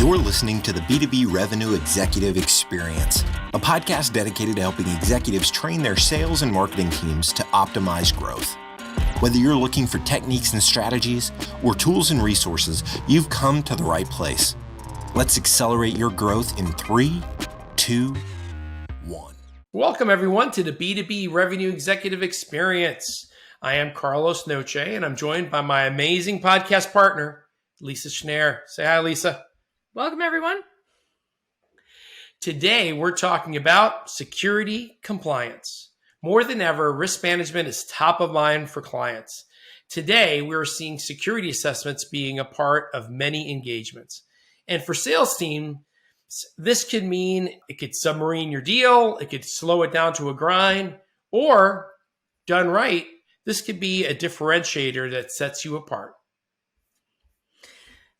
You're listening to the B2B Revenue Executive Experience, a podcast dedicated to helping executives train their sales and marketing teams to optimize growth. Whether you're looking for techniques and strategies or tools and resources, you've come to the right place. Let's accelerate your growth in 3, 2, 1. Welcome, everyone, to the B2B Revenue Executive Experience. I am Carlos Noche, and I'm joined by my amazing podcast partner, Lisa Schneier. Say hi, Lisa. Welcome, everyone. Today, we're talking about security compliance. More than ever, risk management is top of mind for clients. Today, we're seeing security assessments being a part of many engagements. And for sales teams, this could mean it could submarine your deal, it could slow it down to a grind, or done right, this could be a differentiator that sets you apart.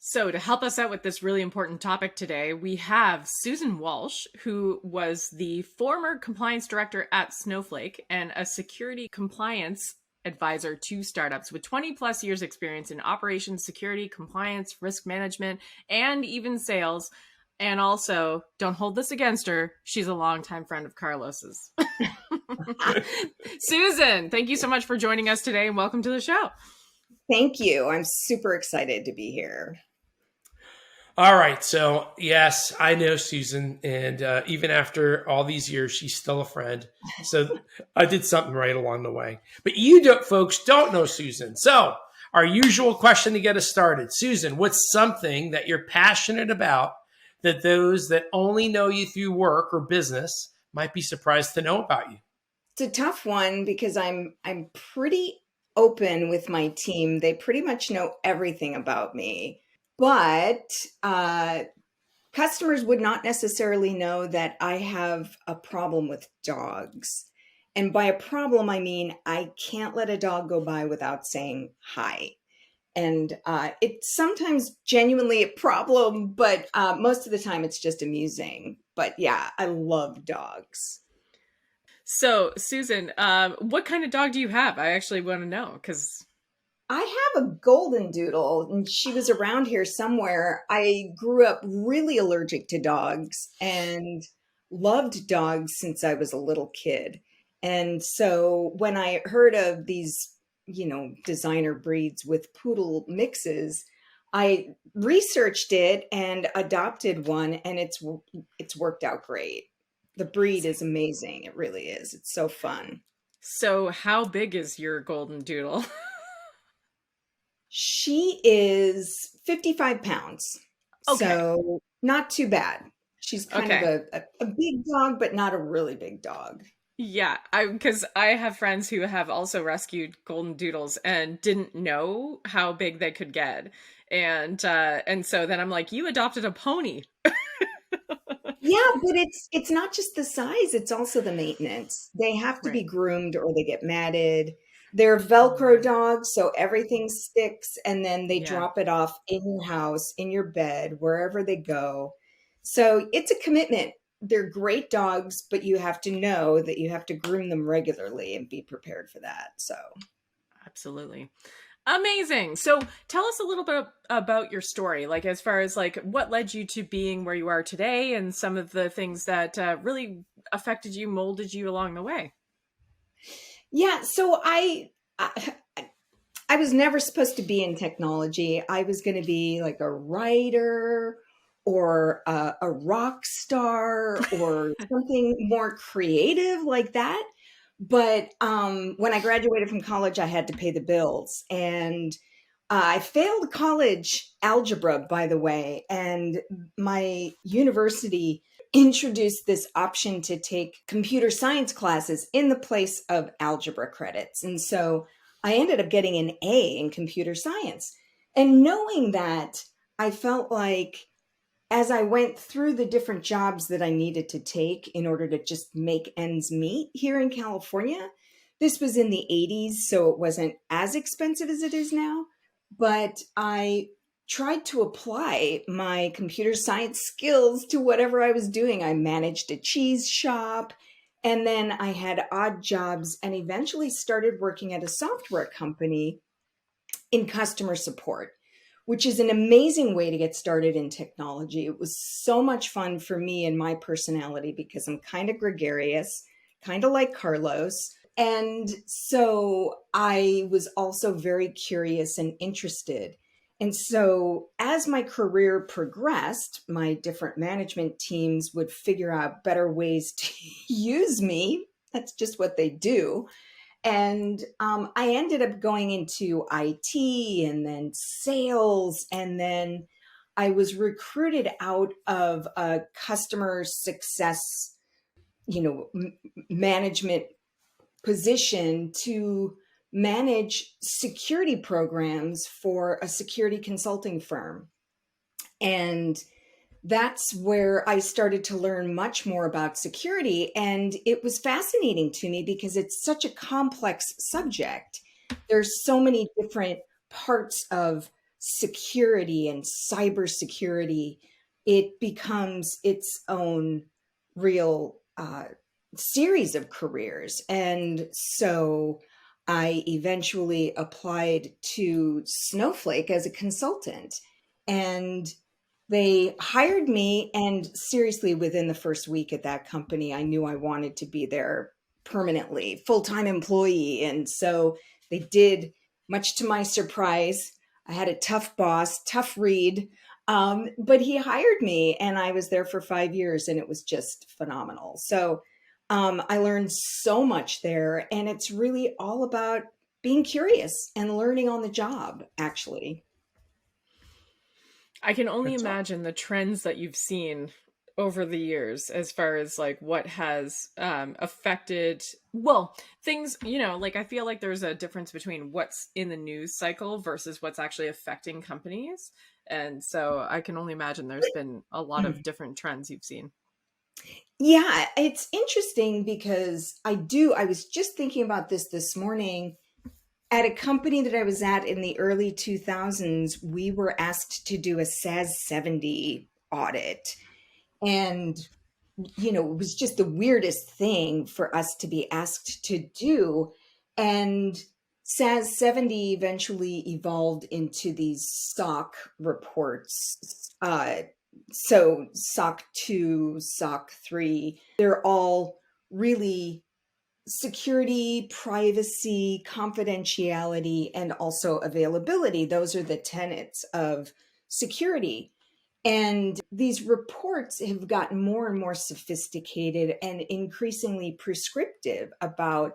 So to help us out with this really important topic today, we have Susan Walsh, who was the former compliance director at Snowflake and a security compliance advisor to startups with 20 plus years experience in operations, security, compliance, risk management, and even sales. And also, don't hold this against her, she's a longtime friend of Carlos's. Susan, thank you so much for joining us today and welcome to the show. Thank you. I'm super excited to be here. All right. So, yes, I know Susan. And even after all these years, she's still a friend. So I did something right along the way. But folks don't know Susan. So our usual question to get us started. Susan, what's something that you're passionate about that those that only know you through work or business might be surprised to know about you? It's a tough one because I'm pretty open with my team. They pretty much know everything about me. But customers would not necessarily know that I have a problem with dogs. And by a problem, I mean I can't let a dog go by without saying hi. And it's sometimes genuinely a problem, but most of the time it's just amusing. But yeah, I love dogs. So, Susan, what kind of dog do you have? I actually want to know because I have a golden doodle, and she was around here somewhere. I grew up really allergic to dogs and loved dogs since I was a little kid. And so when I heard of these, designer breeds with poodle mixes, I researched it and adopted one, and it's worked out great. The breed is amazing. It really is. It's so fun. So how big is your golden doodle? She is 55 pounds. Okay. So not too bad. She's kind of a big dog, but not a really big dog. Yeah, because I have friends who have also rescued golden doodles and didn't know how big they could get. And so then I'm like, you adopted a pony. Yeah, but it's not just the size, it's also the maintenance. They have to be groomed or they get matted. They're Velcro dogs, so everything sticks, and then they drop it off in your house, in your bed, wherever they go. So it's a commitment. They're great dogs, but you have to know that you have to groom them regularly and be prepared for that. So, absolutely. Amazing. So tell us a little bit about your story, like as far as like what led you to being where you are today and some of the things that really affected you, molded you along the way. Yeah, so I was never supposed to be in technology. I was going to be like a writer or a rock star or something more creative like that. But when I graduated from college, I had to pay the bills. And I failed college algebra, by the way. And my university introduced this option to take computer science classes in the place of algebra credits. And so I ended up getting an A in computer science. And knowing that, I felt like as I went through the different jobs that I needed to take in order to just make ends meet here in California, this was in the 80s, so it wasn't as expensive as it is now. But I tried to apply my computer science skills to whatever I was doing. I managed a cheese shop, and then I had odd jobs and eventually started working at a software company in customer support, which is an amazing way to get started in technology. It was so much fun for me and my personality because I'm kind of gregarious, kind of like Carlos. And so I was also very curious and interested. And so as my career progressed, my different management teams would figure out better ways to use me. That's just what they do. And I ended up going into IT and then sales. And then I was recruited out of a customer success, management position to manage security programs for a security consulting firm. And that's where I started to learn much more about security. And it was fascinating to me because it's such a complex subject. There's so many different parts of security and cybersecurity. It becomes its own real series of careers. And so I eventually applied to Snowflake as a consultant. And they hired me, and seriously, within the first week at that company, I knew I wanted to be there permanently, full-time employee. And so they did, much to my surprise. I had a tough boss, tough read, but he hired me, and I was there for 5 years, and it was just phenomenal. So I learned so much there, and it's really all about being curious and learning on the job, actually. I can only That's imagine the trends that you've seen over the years as far as like what has affected, well, things, like I feel like there's a difference between what's in the news cycle versus what's actually affecting companies. And so I can only imagine there's been a lot of different trends you've seen. Yeah, it's interesting because I was just thinking about this morning. At a company that I was at in the early 2000s, we were asked to do a SAS 70 audit. And, it was just the weirdest thing for us to be asked to do. And SAS 70 eventually evolved into these SOC reports. So SOC 2, SOC 3, they're all really security, privacy, confidentiality, and also availability. Those are the tenets of security. And these reports have gotten more and more sophisticated and increasingly prescriptive about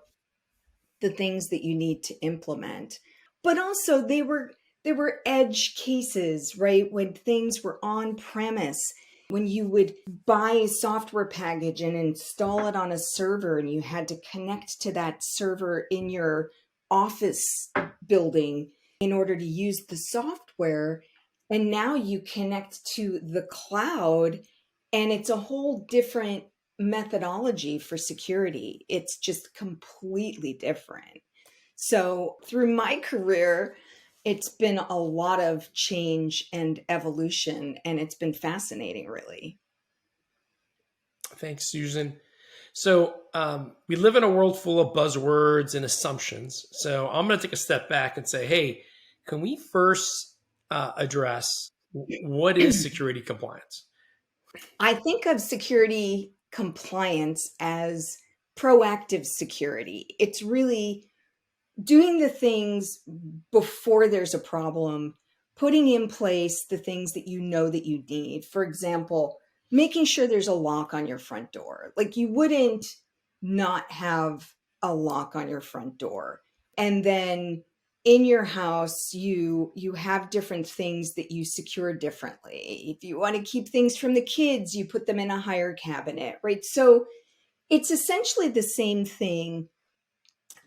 the things that you need to implement. But also there were edge cases, right? When things were on premise, when you would buy a software package and install it on a server and you had to connect to that server in your office building in order to use the software. And now you connect to the cloud, and it's a whole different methodology for security. It's just completely different. So through my career, it's been a lot of change and evolution, and it's been fascinating, really. Thanks, Susan. So we live in a world full of buzzwords and assumptions. So I'm going to take a step back and say, hey, can we first address what is security compliance? I think of security compliance as proactive security. It's really doing the things before there's a problem, putting in place the things that you know that you need. For example, making sure there's a lock on your front door. Like you wouldn't not have a lock on your front door. And then in your house, you have different things that you secure differently. If you want to keep things from the kids, you put them in a higher cabinet, right? So it's essentially the same thing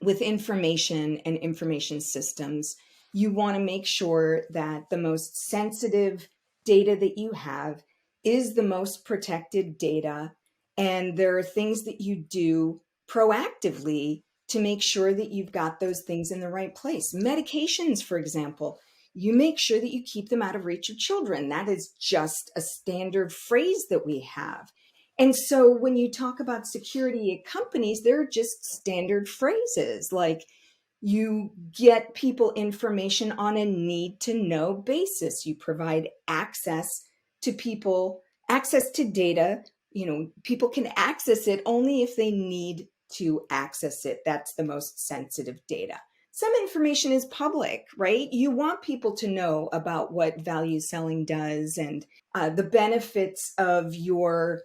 with information and information systems. You want to make sure that the most sensitive data that you have is the most protected data. And there are things that you do proactively to make sure that you've got those things in the right place. Medications, for example, you make sure that you keep them out of reach of children. That is just a standard phrase that we have. And so when you talk about security at companies, they're just standard phrases like You get people information on a need to know basis. You provide access to people, access to data. People can access it only if they need to access it. That's the most sensitive data. Some information is public, right? You want people to know about what value selling does and the benefits of your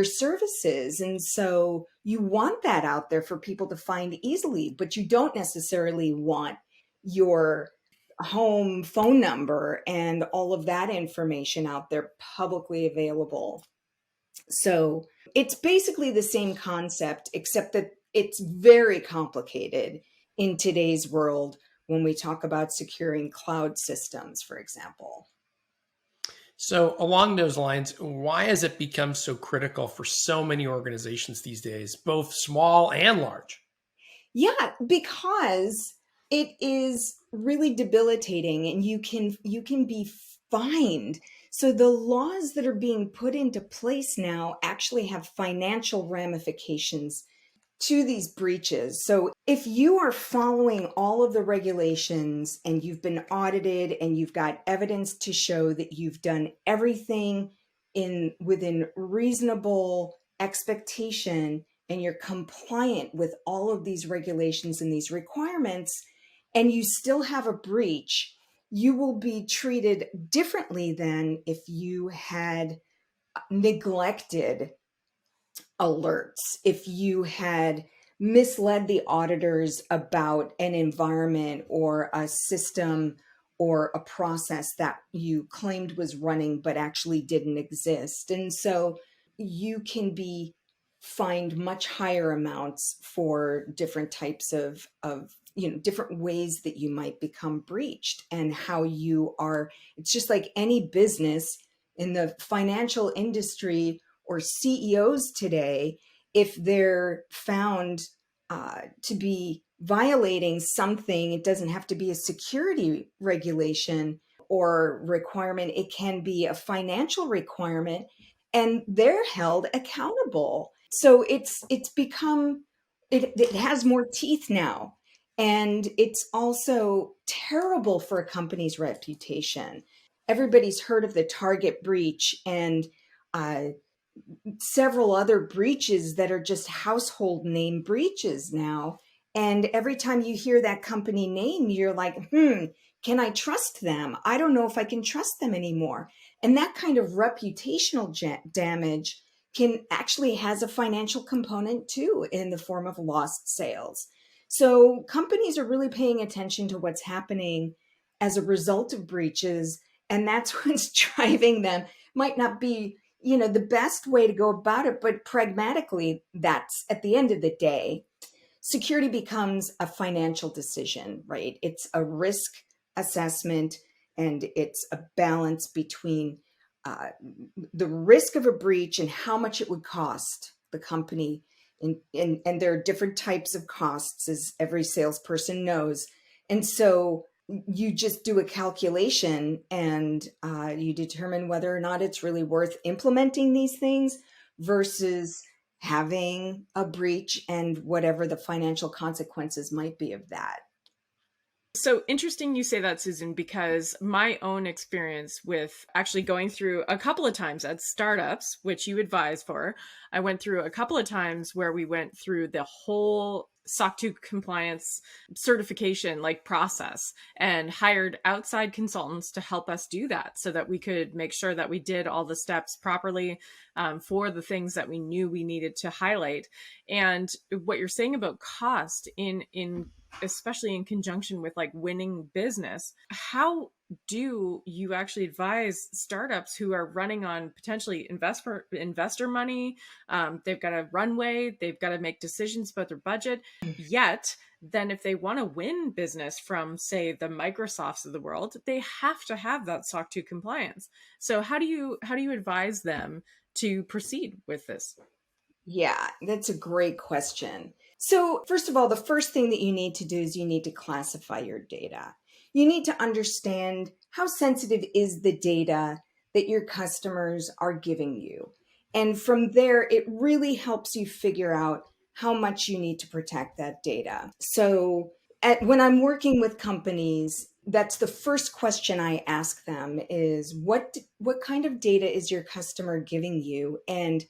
services. And so you want that out there for people to find easily, but you don't necessarily want your home phone number and all of that information out there publicly available. So it's basically the same concept, except that it's very complicated in today's world when we talk about securing cloud systems, for example. So along those lines, why has it become so critical for so many organizations these days, both small and large? Yeah, because it is really debilitating and you can be fined. So the laws that are being put into place now actually have financial ramifications to these breaches. So if you are following all of the regulations and you've been audited and you've got evidence to show that you've done everything within reasonable expectation and you're compliant with all of these regulations and these requirements, and you still have a breach, you will be treated differently than if you had neglected alerts, if you had misled the auditors about an environment or a system or a process that you claimed was running but actually didn't exist. And so you can be fined much higher amounts for different types of different ways that you might become breached and how you are. It's just like any business in the financial industry or CEOs today, if they're found to be violating something, it doesn't have to be a security regulation or requirement. It can be a financial requirement, and they're held accountable. So it's become, it has more teeth now. And it's also terrible for a company's reputation. Everybody's heard of the Target breach and several other breaches that are just household name breaches now. And every time you hear that company name, you're like, can I trust them? I don't know if I can trust them anymore. And that kind of reputational damage can actually has a financial component too, in the form of lost sales. So companies are really paying attention to what's happening as a result of breaches. And that's what's driving them. Might not be the best way to go about it, but pragmatically, that's at the end of the day, security becomes a financial decision, right? It's a risk assessment and it's a balance between the risk of a breach and how much it would cost the company. And there are different types of costs, as every salesperson knows. And so you just do a calculation and you determine whether or not it's really worth implementing these things versus having a breach and whatever the financial consequences might be of that. So interesting you say that, Susan, because my own experience with actually going through a couple of times at startups, which you advise for, I went through a couple of times where we went through the whole SOC 2 compliance certification process and hired outside consultants to help us do that so that we could make sure that we did all the steps properly for the things that we knew we needed to highlight. And what you're saying about cost in especially in conjunction with winning business, how do you actually advise startups who are running on potentially investor money? They've got a runway, they've got to make decisions about their budget. Yet, then if they want to win business from, say, the Microsofts of the world, they have to have that SOC 2 compliance. So how do you advise them to proceed with this? Yeah, that's a great question. So first of all, the first thing that you need to do is you need to classify your data. You need to understand how sensitive is the data that your customers are giving you. And from there, it really helps you figure out how much you need to protect that data. So when I'm working with companies, that's the first question I ask them is what kind of data is your customer giving you? And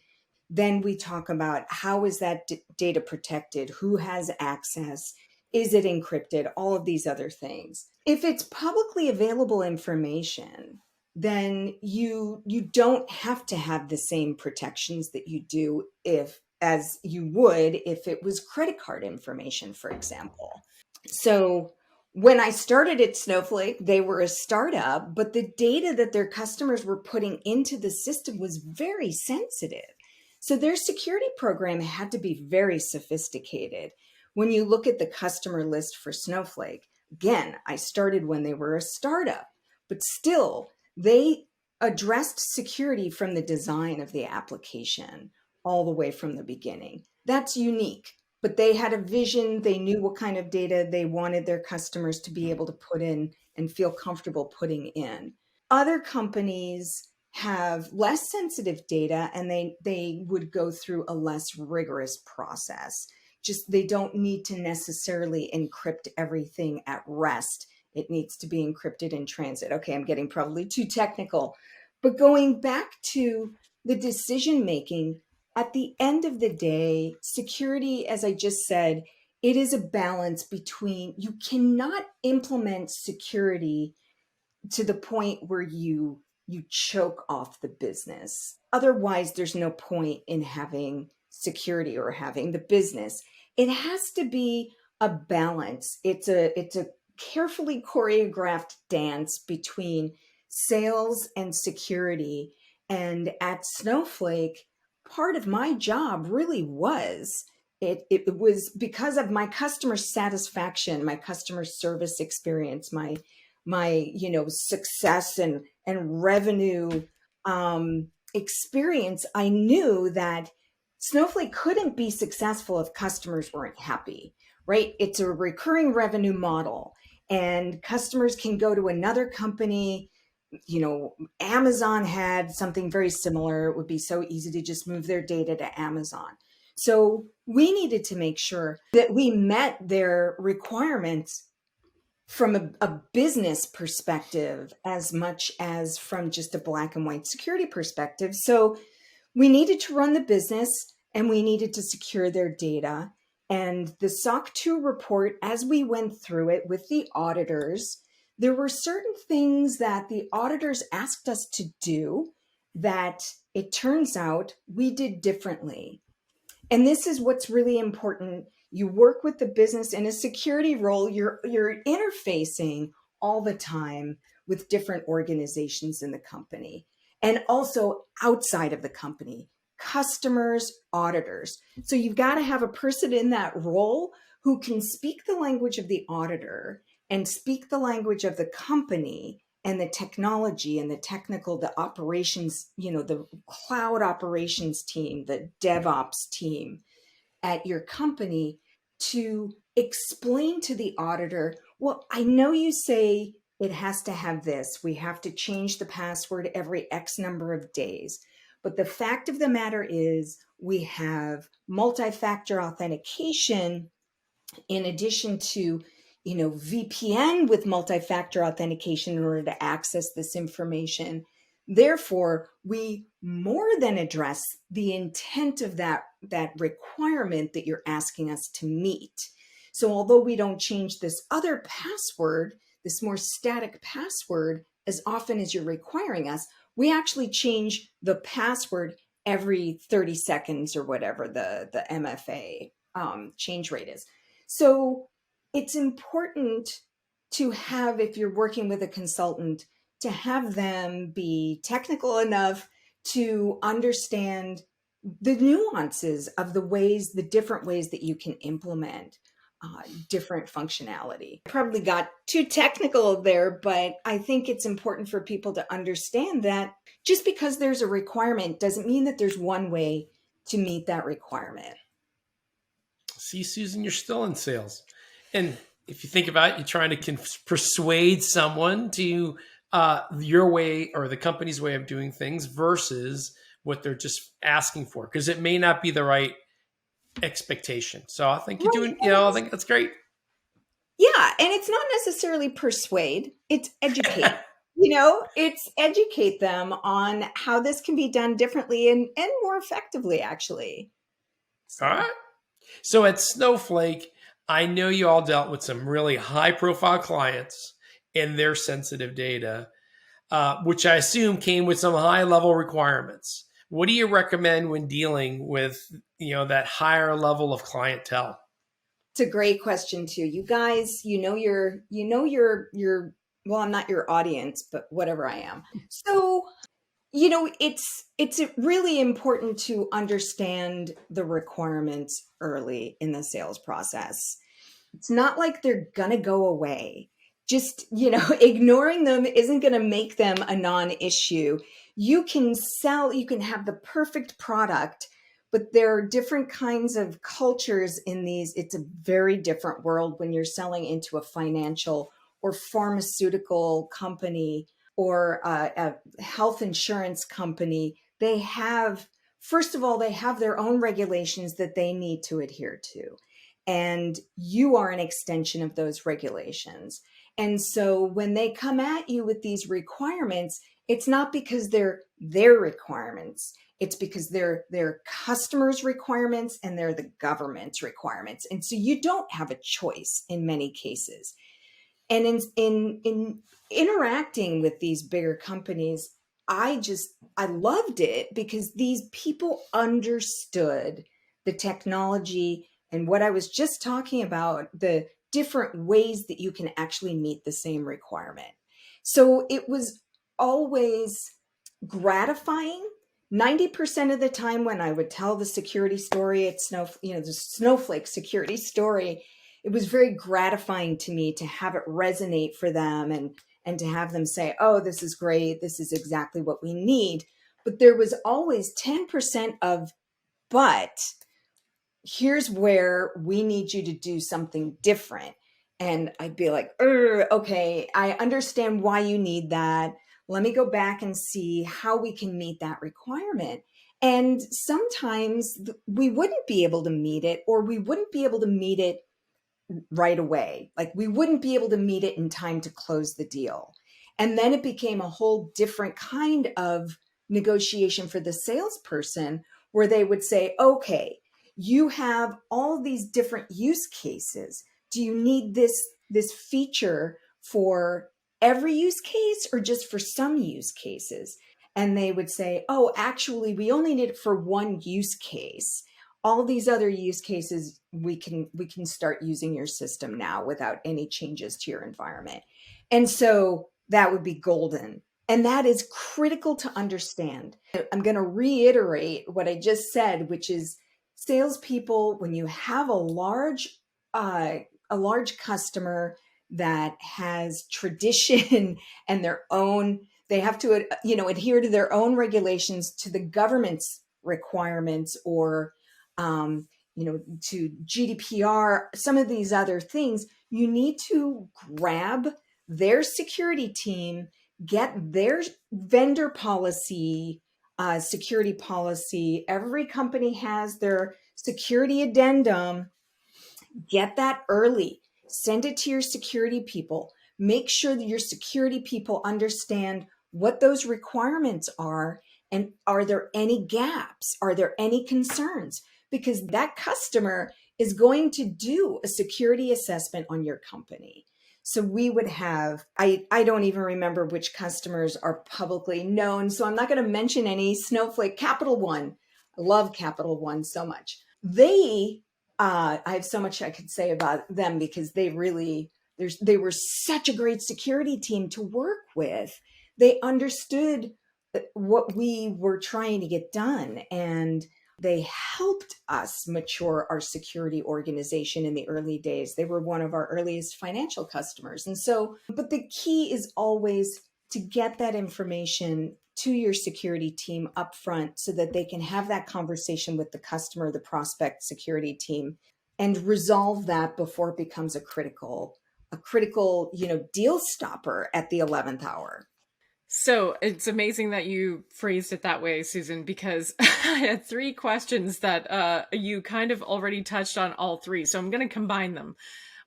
then we talk about how is that data protected? Who has access? Is it encrypted? All of these other things. If it's publicly available information, then you don't have to have the same protections that you do as you would if it was credit card information, for example. So when I started at Snowflake, they were a startup, but the data that their customers were putting into the system was very sensitive. So their security program had to be very sophisticated. When you look at the customer list for Snowflake, again, I started when they were a startup, but still they addressed security from the design of the application all the way from the beginning. That's unique. But they had a vision. They knew what kind of data they wanted their customers to be able to put in and feel comfortable putting in. Other companies have less sensitive data and they would go through a less rigorous process. Just they don't need to necessarily encrypt everything at rest. It needs to be encrypted in transit. Okay, I'm getting probably too technical. But going back to the decision making, at the end of the day, security, as I just said, it is a balance between you cannot implement security to the point where you choke off the business. Otherwise, there's no point in having security or having the business. It has to be a balance. It's a carefully choreographed dance between sales and security. And at Snowflake, part of my job really was it was because of my customer satisfaction, my customer service experience, my success and revenue experience. I knew that Snowflake couldn't be successful if customers weren't happy, right? It's a recurring revenue model, and customers can go to another company. Amazon had something very similar. It would be so easy to just move their data to Amazon. So we needed to make sure that we met their requirements from a business perspective as much as from just a black and white security perspective. So we needed to run the business and we needed to secure their data. And the SOC 2 report, as we went through it with the auditors, there were certain things that the auditors asked us to do that it turns out we did differently. And this is what's really important. You work with the business in a security role. You're interfacing all the time with different organizations in the company and also outside of the company, customers, auditors. So you've got to have a person in that role who can speak the language of the auditor and speak the language of the company and the technology and the technical, the operations, the cloud operations team, the DevOps team at your company to explain to the auditor, well, I know you say it has to have this. We have to change the password every X number of days. But the fact of the matter is we have multi-factor authentication in addition to VPN with multi-factor authentication in order to access this information. Therefore, we more than address the intent of that requirement that you're asking us to meet. So although we don't change this other password, this more static password, as often as you're requiring us, we actually change the password every 30 seconds or whatever the MFA change rate is. So it's important to have, if you're working with a consultant, to have them be technical enough to understand the nuances of the different ways that you can implement different functionality. Probably got too technical there, but I think it's important for people to understand that just because there's a requirement doesn't mean that there's one way to meet that requirement. See, Susan, you're still in sales. And if you think about it, you're trying to persuade someone to your way or the company's way of doing things versus what they're just asking for, because it may not be the right expectation. So I think you're doing, I think that's great. Yeah, And it's not necessarily persuade, it's educate. It's educate them on how this can be done differently and more effectively, actually. So. All right. So at Snowflake, I know you all dealt with some really high profile clients and their sensitive data, which I assume came with some high level requirements. What do you recommend when dealing with, that higher level of clientele? It's a great question too. You guys, well, I'm not your audience, but whatever I am. So, it's really important to understand the requirements early in the sales process. It's not like they're going to go away. Just, ignoring them isn't going to make them a non-issue. You can have the perfect product, but there are different kinds of cultures in these. It's a very different world when you're selling into a financial or pharmaceutical company or a health insurance company. First of all, they have their own regulations that they need to adhere to. And you are an extension of those regulations. And so when they come at you with these requirements, it's not because they're their requirements. It's because they're their customers' requirements and they're the government's requirements. And so you don't have a choice in many cases. And in interacting with these bigger companies, I loved it because these people understood the technology and what I was just talking about, the different ways that you can actually meet the same requirement. So it was always gratifying. 90% of the time when I would tell the security story at the Snowflake security story, it was very gratifying to me to have it resonate for them and to have them say, oh, this is great. This is exactly what we need. But there was always 10% of, but here's where we need you to do something different. And I'd be like, okay, I understand why you need that. Let me go back and see how we can meet that requirement. And sometimes we wouldn't be able to meet it, or we wouldn't be able to meet it right away. Like we wouldn't be able to meet it in time to close the deal. And then it became a whole different kind of negotiation for the salesperson where they would say, okay, you have all these different use cases. Do you need this feature for every use case or just for some use cases? And they would say, oh, actually, we only need it for one use case. All these other use cases, we can start using your system now without any changes to your environment. And so that would be golden. And that is critical to understand. I'm going to reiterate what I just said, which is salespeople, when you have a large customer that has tradition and their own, they have to adhere to their own regulations, to the government's requirements, or to GDPR, some of these other things. You need to grab their security team, get their vendor policy, security policy. Every company has their security addendum. Get that early. Send it to your security people. Make sure that your security people understand what those requirements are, and are there any gaps? Are there any concerns? Because that customer is going to do a security assessment on your company. So we would have, I don't even remember which customers are publicly known, so I'm not going to mention any. Snowflake, Capital One. I love Capital One so much. I have so much I could say about them because they were such a great security team to work with. They understood what we were trying to get done, and they helped us mature our security organization in the early days. They were one of our earliest financial customers. And so, but the key is always to get that information to your security team up front so that they can have that conversation with the customer, the prospect security team, and resolve that before it becomes a critical, deal stopper at the 11th hour. So it's amazing that you phrased it that way, Susan, because I had 3 questions that you kind of already touched on all 3. So I'm going to combine them.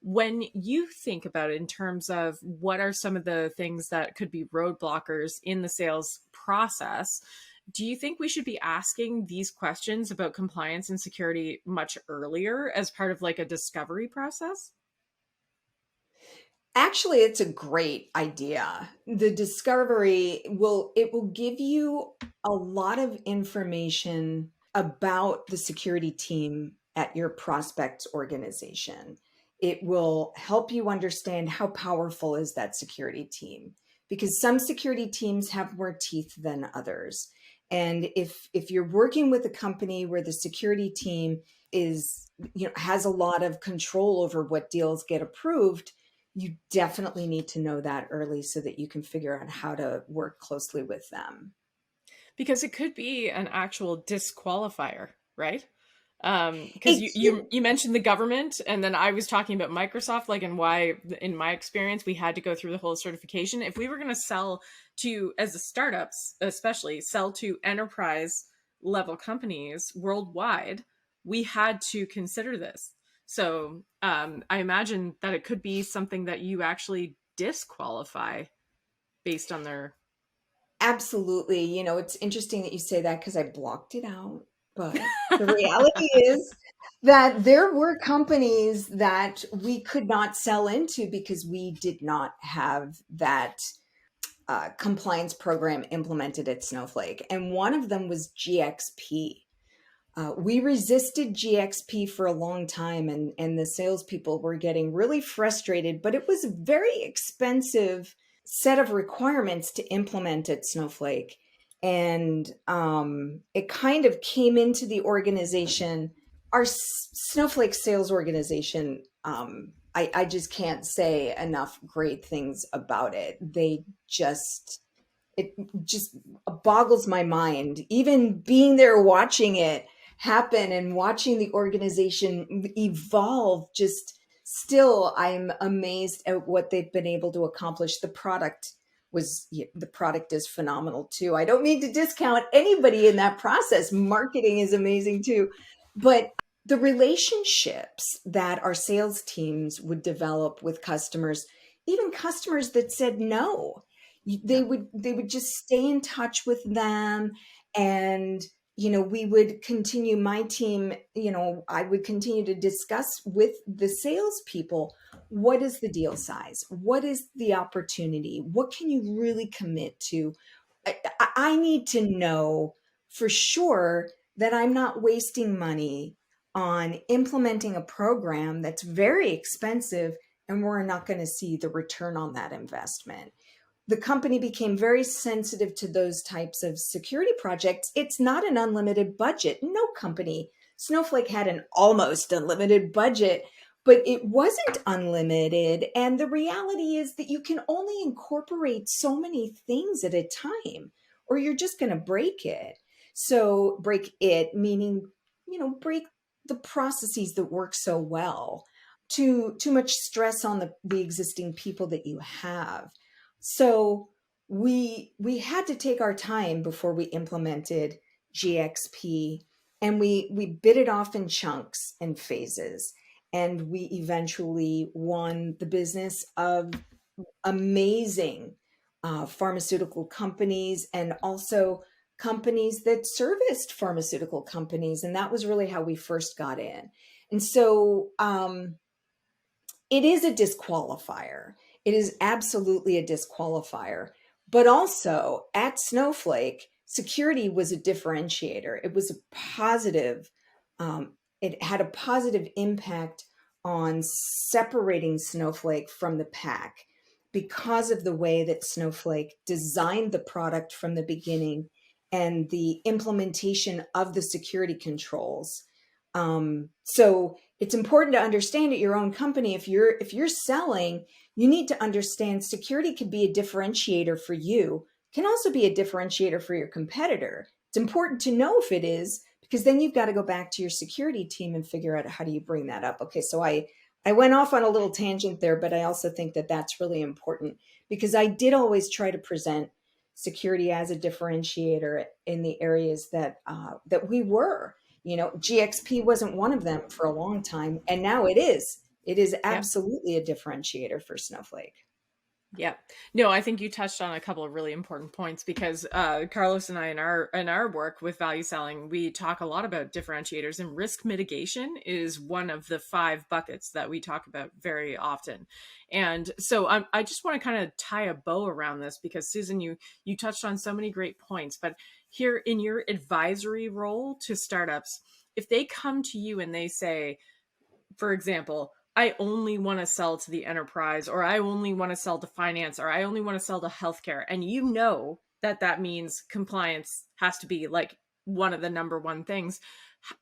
When you think about it in terms of what are some of the things that could be roadblockers in the sales process, do you think we should be asking these questions about compliance and security much earlier as part of like a discovery process? Actually, it's a great idea. The discovery will give you a lot of information about the security team at your prospect's organization. It will help you understand how powerful is that security team, because some security teams have more teeth than others. And if you're working with a company where the security team is, has a lot of control over what deals get approved, you definitely need to know that early so that you can figure out how to work closely with them. Because it could be an actual disqualifier, right? Because It's, you mentioned the government, and then I was talking about Microsoft, like, and why, in my experience, we had to go through the whole certification. If we were going to sell to, as a startups, especially sell to enterprise level companies worldwide, we had to consider this. So I imagine that it could be something that you actually disqualify based on their. absolutely. It's interesting that you say that because I blocked it out. But the reality is that there were companies that we could not sell into because we did not have that compliance program implemented at Snowflake. And one of them was GXP. We resisted GXP for a long time, and the salespeople were getting really frustrated, but it was a very expensive set of requirements to implement at Snowflake. And it kind of came into the organization. Our Snowflake sales organization, I just can't say enough great things about it. It just boggles my mind, even being there watching it happen and watching the organization evolve. Just still, I'm amazed at what they've been able to accomplish. The product is phenomenal too. I don't mean to discount anybody in that process. Marketing is amazing too, but the relationships that our sales teams would develop with customers, even customers that said no, they would just stay in touch with them. And we would continue, my team, I would continue to discuss with the salespeople, what is the deal size, what is the opportunity, what can you really commit to. I need to know for sure that I'm not wasting money on implementing a program that's very expensive and we're not going to see the return on that investment. The company became very sensitive to those types of security projects. It's not an unlimited budget. No company, Snowflake had an almost unlimited budget, but it wasn't unlimited. And the reality is that you can only incorporate so many things at a time, or you're just going to break it. So break it, meaning, break the processes that work so well. Too much stress on the existing people that you have. So we had to take our time before we implemented GXP, and we bit it off in chunks and phases, and we eventually won the business of amazing pharmaceutical companies, and also companies that serviced pharmaceutical companies, and that was really how we first got in. And so it is a disqualifier. It is absolutely a disqualifier. But also at Snowflake, security was a differentiator. It was a positive, it had a positive impact on separating Snowflake from the pack because of the way that Snowflake designed the product from the beginning and the implementation of the security controls. So it's important to understand at your own company, if you're selling, you need to understand security could be a differentiator for you, can also be a differentiator for your competitor. It's important to know if it is, because then you've got to go back to your security team and figure out how do you bring that up. Okay, so I went off on a little tangent there, but I also think that that's really important, because I did always try to present security as a differentiator in the areas that we were. GXP wasn't one of them for a long time, and now it is. It is Yep. absolutely a differentiator for Snowflake. Yeah. No, I think you touched on a couple of really important points because Carlos and I in our work with value selling, we talk a lot about differentiators, and risk mitigation is one of the 5 buckets that we talk about very often. And so I just want to kind of tie a bow around this because Susan, you touched on so many great points, but here in your advisory role to startups, if they come to you and they say, for example, I only want to sell to the enterprise, or I only want to sell to finance, or I only want to sell to healthcare. And you know that that means compliance has to be like one of the number one things.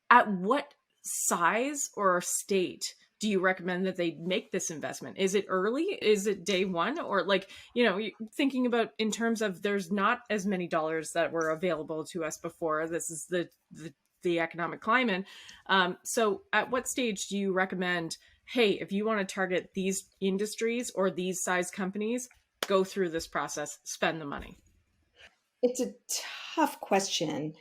At what size or state do you recommend that they make this investment? Is it early? Is it day one? Or like, thinking about in terms of there's not as many dollars that were available to us before. This is the economic climate. So at what stage do you recommend, hey, if you want to target these industries or these size companies, go through this process, spend the money? It's a tough question.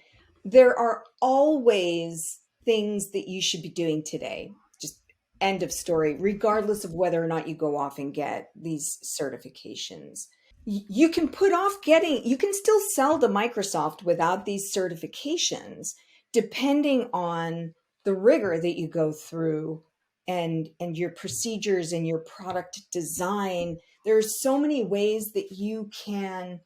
There are always things that you should be doing today. Just end of story, regardless of whether or not you go off and get these certifications. You can put off getting, you can still sell to Microsoft without these certifications, depending on the rigor that you go through and your procedures and your product design. There are so many ways that you can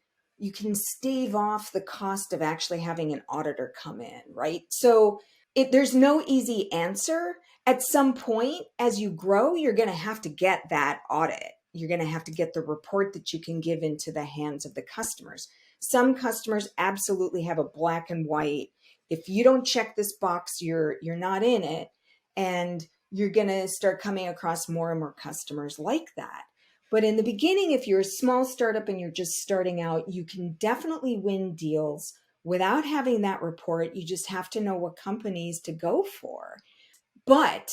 stave off the cost of actually having an auditor come in, right? So there's no easy answer. At some point, as you grow, you're going to have to get that audit. You're going to have to get the report that you can give into the hands of the customers. Some customers absolutely have a black and white. If you don't check this box, you're not in it. And you're going to start coming across more and more customers like that. But in the beginning, if you're a small startup and you're just starting out, you can definitely win deals without having that report. You just have to know what companies to go for. But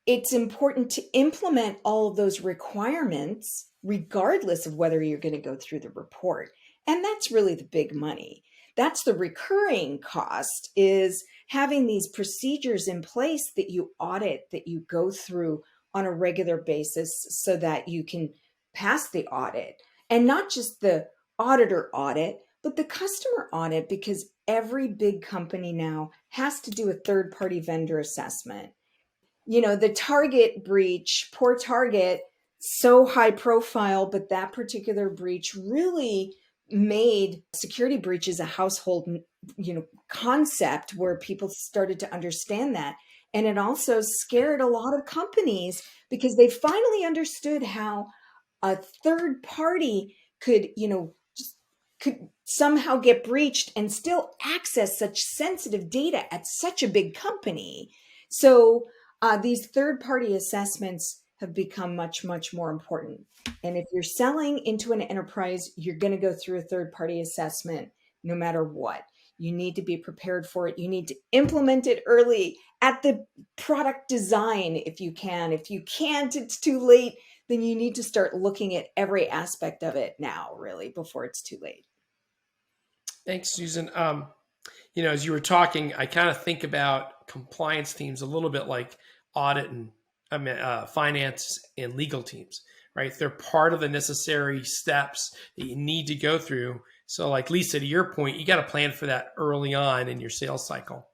it's important to implement all of those requirements, regardless of whether you're going to go through the report. And that's really the big money. That's the recurring cost, is having these procedures in place that you audit, that you go through on a regular basis so that you can pass the audit. And not just the auditor audit, but the customer audit, because every big company now has to do a third-party vendor assessment. The Target breach, poor Target, so high profile, but that particular breach really made security breaches a household, concept where people started to understand that. And it also scared a lot of companies because they finally understood how a third party could somehow get breached and still access such sensitive data at such a big company. So these third-party assessments have become much, much more important. And if you're selling into an enterprise, you're going to go through a third-party assessment no matter what. You need to be prepared for it. You need to implement it early at the product design if you can. If you can't, it's too late. Then you need to start looking at every aspect of it now, really, before it's too late. Thanks, Susan. As you were talking, I kind of think about compliance teams a little bit like audit and finance and legal teams, right? They're part of the necessary steps that you need to go through. So like Lisa, to your point, you got to plan for that early on in your sales cycle.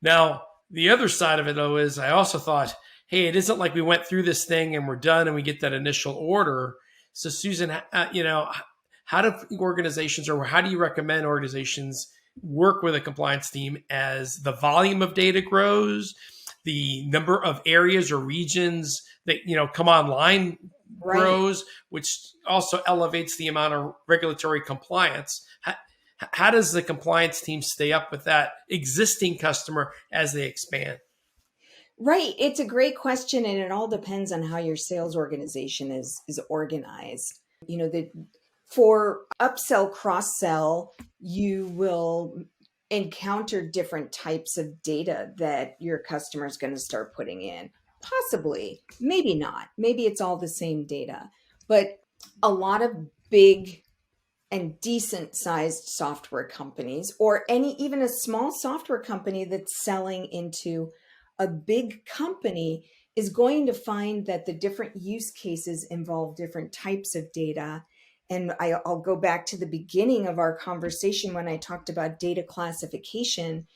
Now, the other side of it, though, is I also thought, hey, it isn't like we went through this thing and we're done and we get that initial order. So Susan, how do organizations, or how do you recommend organizations work with a compliance team as the volume of data grows, the number of areas or regions that come online grows, which also elevates the amount of regulatory compliance? How does the compliance team stay up with that existing customer as they expand? Right. It's a great question, and it all depends on how your sales organization is organized. For upsell, cross-sell, you will encounter different types of data that your customer is going to start putting in. Possibly, maybe not. Maybe it's all the same data. But a lot of big and decent sized software companies, or even a small software company that's selling into a big company, is going to find that the different use cases involve different types of data. And I'll go back to the beginning of our conversation when I talked about data classification.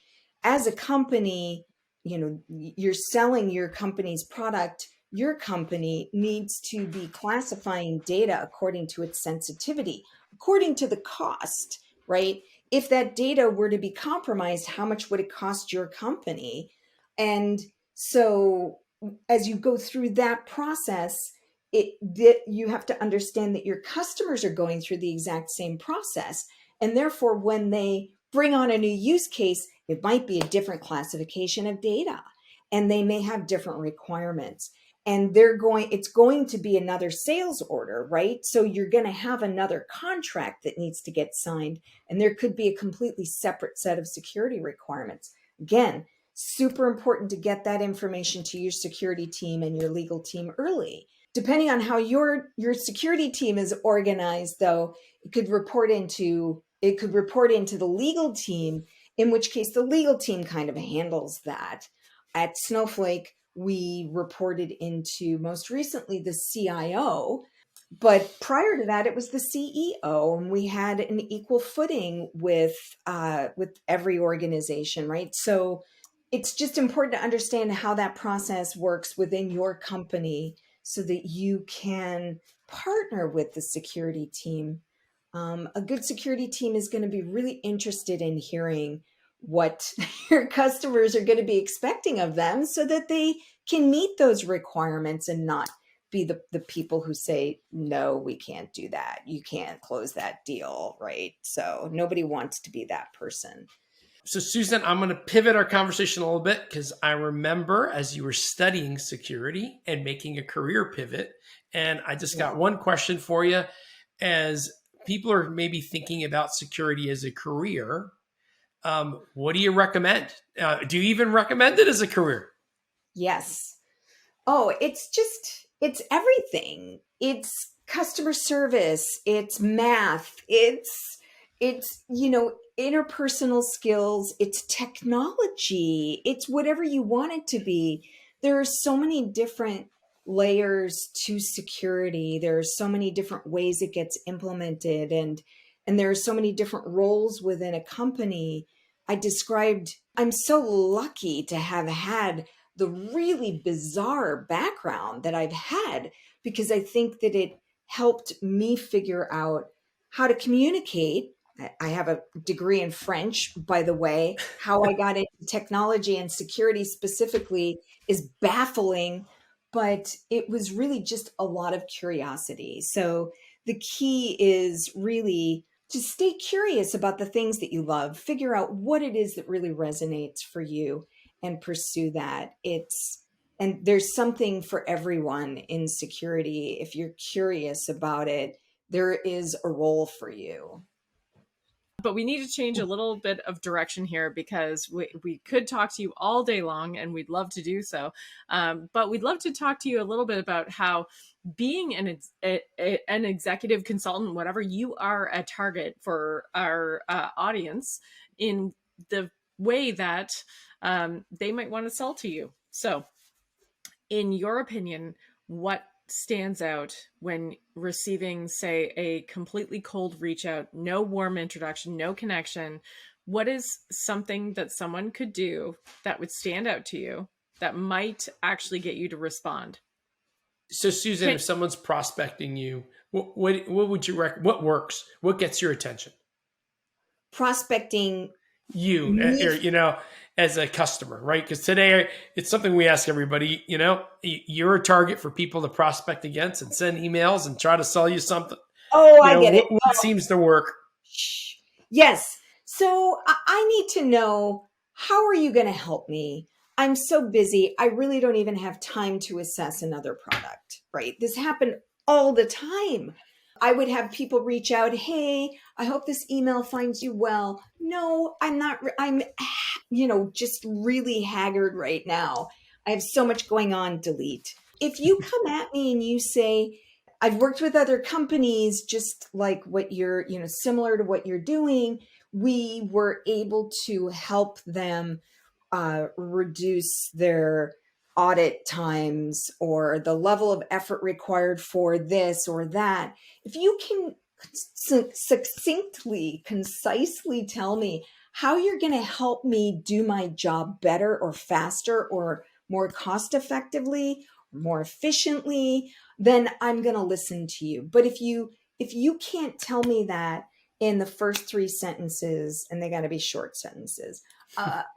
As a company, you're selling your company's product. Your company needs to be classifying data according to its sensitivity, according to the cost, right? If that data were to be compromised, how much would it cost your company? And so as you go through that process, you have to understand that your customers are going through the exact same process. And therefore, when they bring on a new use case, it might be a different classification of data, and they may have different requirements. And it's going to be another sales order, right? So you're going to have another contract that needs to get signed, and there could be a completely separate set of security requirements. Again, super important to get that information to your security team and your legal team early. Depending on how your security team is organized, though, it could report into the legal team, in which case the legal team kind of handles that. At Snowflake, we reported into most recently the CIO, but prior to that, it was the CEO, and we had an equal footing with every organization, right? So it's just important to understand how that process works within your company so that you can partner with the security team. A good security team is going to be really interested in hearing what your customers are going to be expecting of them so that they can meet those requirements and not be the people who say, no, we can't do that. You can't close that deal, right? So nobody wants to be that person. So Susan, I'm going to pivot our conversation a little bit because I remember as you were studying security and making a career pivot, and I just got one question for you. As people are maybe thinking about security as a career, what do you recommend? Do you even recommend it as a career? Yes. Oh, it's everything. It's customer service, it's math, it's interpersonal skills, it's technology, it's whatever you want it to be. There are so many different layers to security. There are so many different ways it gets implemented, and there are so many different roles within a company. I'm so lucky to have had the really bizarre background that I've had, because I think that it helped me figure out how to communicate. I have a degree in French, by the way. How I got into technology and security specifically is baffling, but it was really just a lot of curiosity. So the key is really to stay curious about the things that you love, figure out what it is that really resonates for you, and pursue that. And there's something for everyone in security. If you're curious about it, there is a role for you. But we need to change a little bit of direction here, because we could talk to you all day long, and we'd love to do so. But we'd love to talk to you a little bit about how being an executive consultant, whatever, you are a target for our audience in the way that they might want to sell to you. So in your opinion, what stands out when receiving, say, a completely cold reach out, no warm introduction, no connection? What is something that someone could do that would stand out to you that might actually get you to respond? So Susan, if someone's prospecting you, what would you recommend? What works? What gets your attention? Prospecting you, as a customer, right? Because today it's something we ask everybody. You're a target for people to prospect against and send emails and try to sell you something. I get it. What seems to work? Yes. So I need to know, how are you going to help me? I'm so busy. I really don't even have time to assess another product, right? This happened all the time. I would have people reach out, hey, I hope this email finds you well. No, I'm not. I'm, just really haggard right now. I have so much going on, delete. If you come at me and you say, I've worked with other companies, just like what you're, similar to what you're doing, we were able to help them reduce their audit times or the level of effort required for this or that, if you can succinctly, concisely tell me how you're going to help me do my job better or faster or more cost effectively, more efficiently, then I'm going to listen to you. But if you can't tell me that in the first 3 sentences, and they got to be short sentences,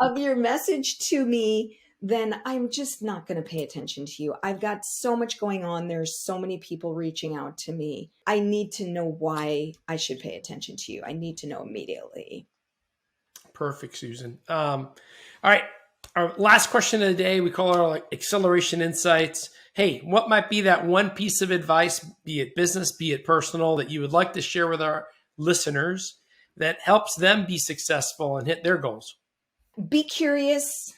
of your message to me, then I'm just not going to pay attention to you. I've got so much going on. There's so many people reaching out to me. I need to know why I should pay attention to you. I need to know immediately. Perfect, Susan. All right. Our last question of the day, we call our acceleration insights. Hey, what might be that one piece of advice, be it business, be it personal, that you would like to share with our listeners that helps them be successful and hit their goals? Be curious.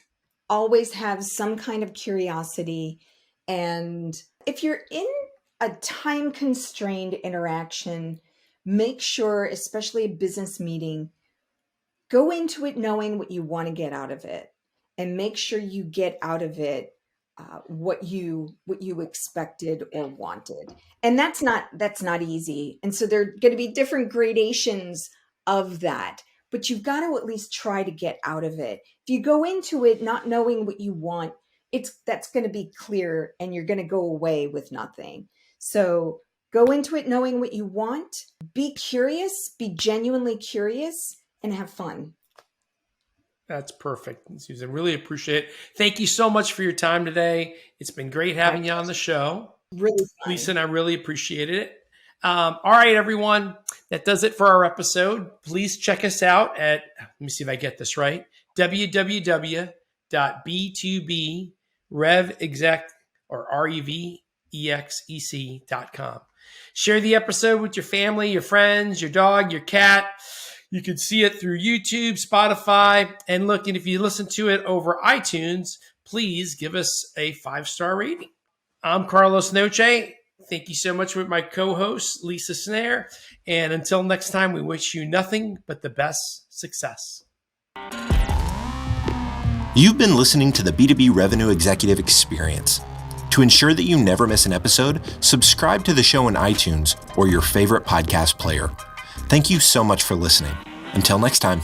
Always have some kind of curiosity. And if you're in a time-constrained interaction, make sure, especially a business meeting, go into it knowing what you want to get out of it, and make sure you get out of it what you expected or wanted. And that's not easy. And so there are going to be different gradations of that, but you've got to at least try to get out of it. If you go into it not knowing what you want, that's going to be clear, and you're going to go away with nothing. So go into it knowing what you want, be curious, be genuinely curious, and have fun. That's perfect, Susan. Really appreciate it. Thank you so much for your time today. It's been great having you on the show. Really fun. Lisa and I really appreciated it. All right, everyone. That does it for our episode. Please check us out at, let me see if I get this right, www.b2brevexec.com. Share the episode with your family, your friends, your dog, your cat. You can see it through YouTube, Spotify, and look, and if you listen to it over iTunes, please give us a 5-star rating. I'm Carlos Noche. Thank you so much with my co-host, Lisa Snare. And until next time, we wish you nothing but the best success. You've been listening to the B2B Revenue Executive Experience. To ensure that you never miss an episode, subscribe to the show in iTunes or your favorite podcast player. Thank you so much for listening. Until next time.